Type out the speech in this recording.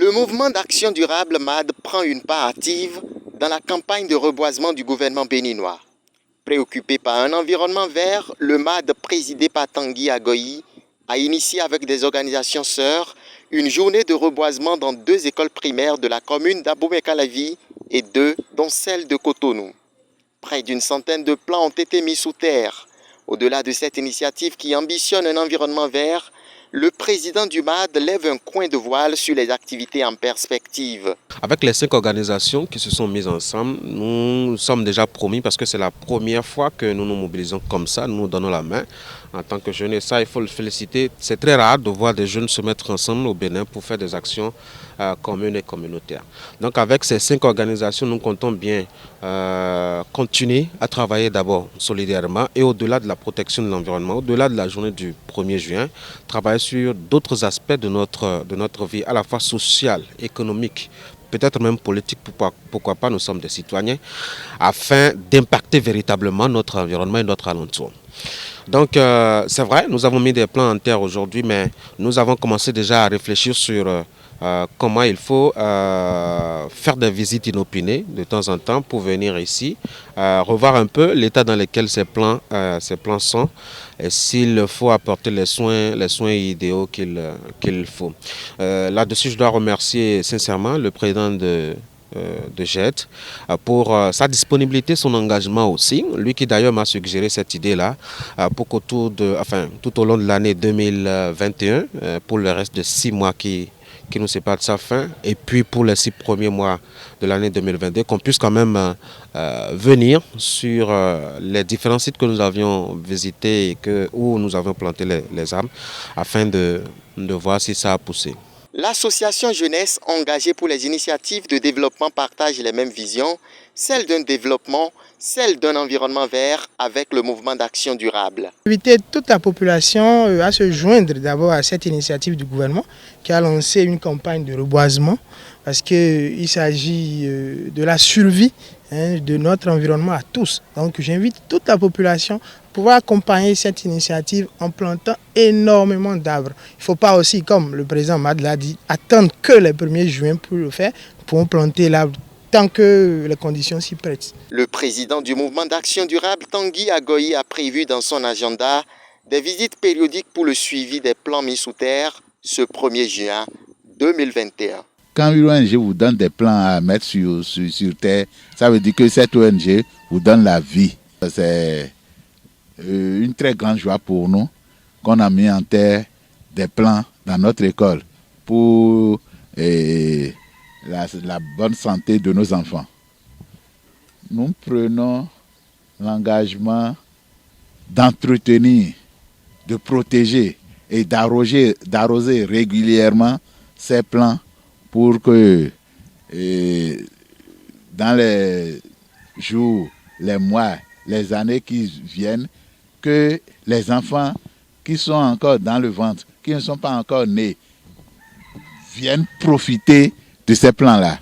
Le mouvement d'action durable MAD prend une part active dans la campagne de reboisement du gouvernement béninois. Préoccupé par un environnement vert, le MAD, présidé par Tanguy Agoyi, a initié avec des organisations sœurs une journée de reboisement dans 2 écoles primaires de la commune d'Abomey-Calavi et 2, dont celle de Cotonou. Près d'une centaine de plants ont été mis sous terre. Au-delà de cette initiative qui ambitionne un environnement vert, le président du MAD lève un coin de voile sur les activités en perspective. Avec les 5 organisations qui se sont mises ensemble, nous sommes déjà promis parce que c'est la première fois que nous nous mobilisons comme ça, nous nous donnons la main en tant que jeunes. Et ça, il faut le féliciter. C'est très rare de voir des jeunes se mettre ensemble au Bénin pour faire des actions communes et communautaires. Donc avec ces 5 organisations, nous comptons bien continuer à travailler d'abord solidairement et au-delà de la protection de l'environnement, au-delà de la journée du 1er juin, travailler sur d'autres aspects de notre vie, à la fois sociale, économique, peut-être même politique, pourquoi pas, nous sommes des citoyens, afin d'impacter véritablement notre environnement et notre alentour. Donc c'est vrai, nous avons mis des plans en terre aujourd'hui, mais nous avons commencé déjà à réfléchir sur comment il faut faire des visites inopinées de temps en temps pour venir ici, revoir un peu l'état dans lequel ces plans sont et s'il faut apporter les soins idéaux qu'il faut. Là-dessus, je dois remercier sincèrement le président de GET pour sa disponibilité, son engagement aussi. Lui qui d'ailleurs m'a suggéré cette idée-là pour tout au long de l'année 2021, pour le reste de 6 mois qui nous séparent de sa fin, et puis pour les 6 premiers mois de l'année 2022, qu'on puisse quand même venir sur les différents sites que nous avions visités et où nous avions planté les arbres, afin de voir si ça a poussé. L'association jeunesse engagée pour les initiatives de développement partage les mêmes visions, celle d'un développement, celle d'un environnement vert avec le mouvement d'action durable. Inviter toute la population à se joindre d'abord à cette initiative du gouvernement qui a lancé une campagne de reboisement parce qu'il s'agit de la survie de notre environnement à tous. Donc j'invite toute la population à pouvoir accompagner cette initiative en plantant énormément d'arbres. Il ne faut pas aussi, comme le président Mad l'a dit, attendre que le 1er juin pour le faire. Nous pouvons planter l'arbre tant que les conditions s'y prêtent. Le président du mouvement d'action durable, Tanguy Agoyi, a prévu dans son agenda des visites périodiques pour le suivi des plans mis sous terre ce 1er juin 2021. Quand une ONG vous donne des plans à mettre sur terre, ça veut dire que cette ONG vous donne la vie. C'est une très grande joie pour nous qu'on a mis en terre des plans dans notre école pour la bonne santé de nos enfants. Nous prenons l'engagement d'entretenir, de protéger et d'arroser régulièrement ces plants pour que dans les jours, les mois, les années qui viennent, que les enfants qui sont encore dans le ventre, qui ne sont pas encore nés, viennent profiter de ces plans-là.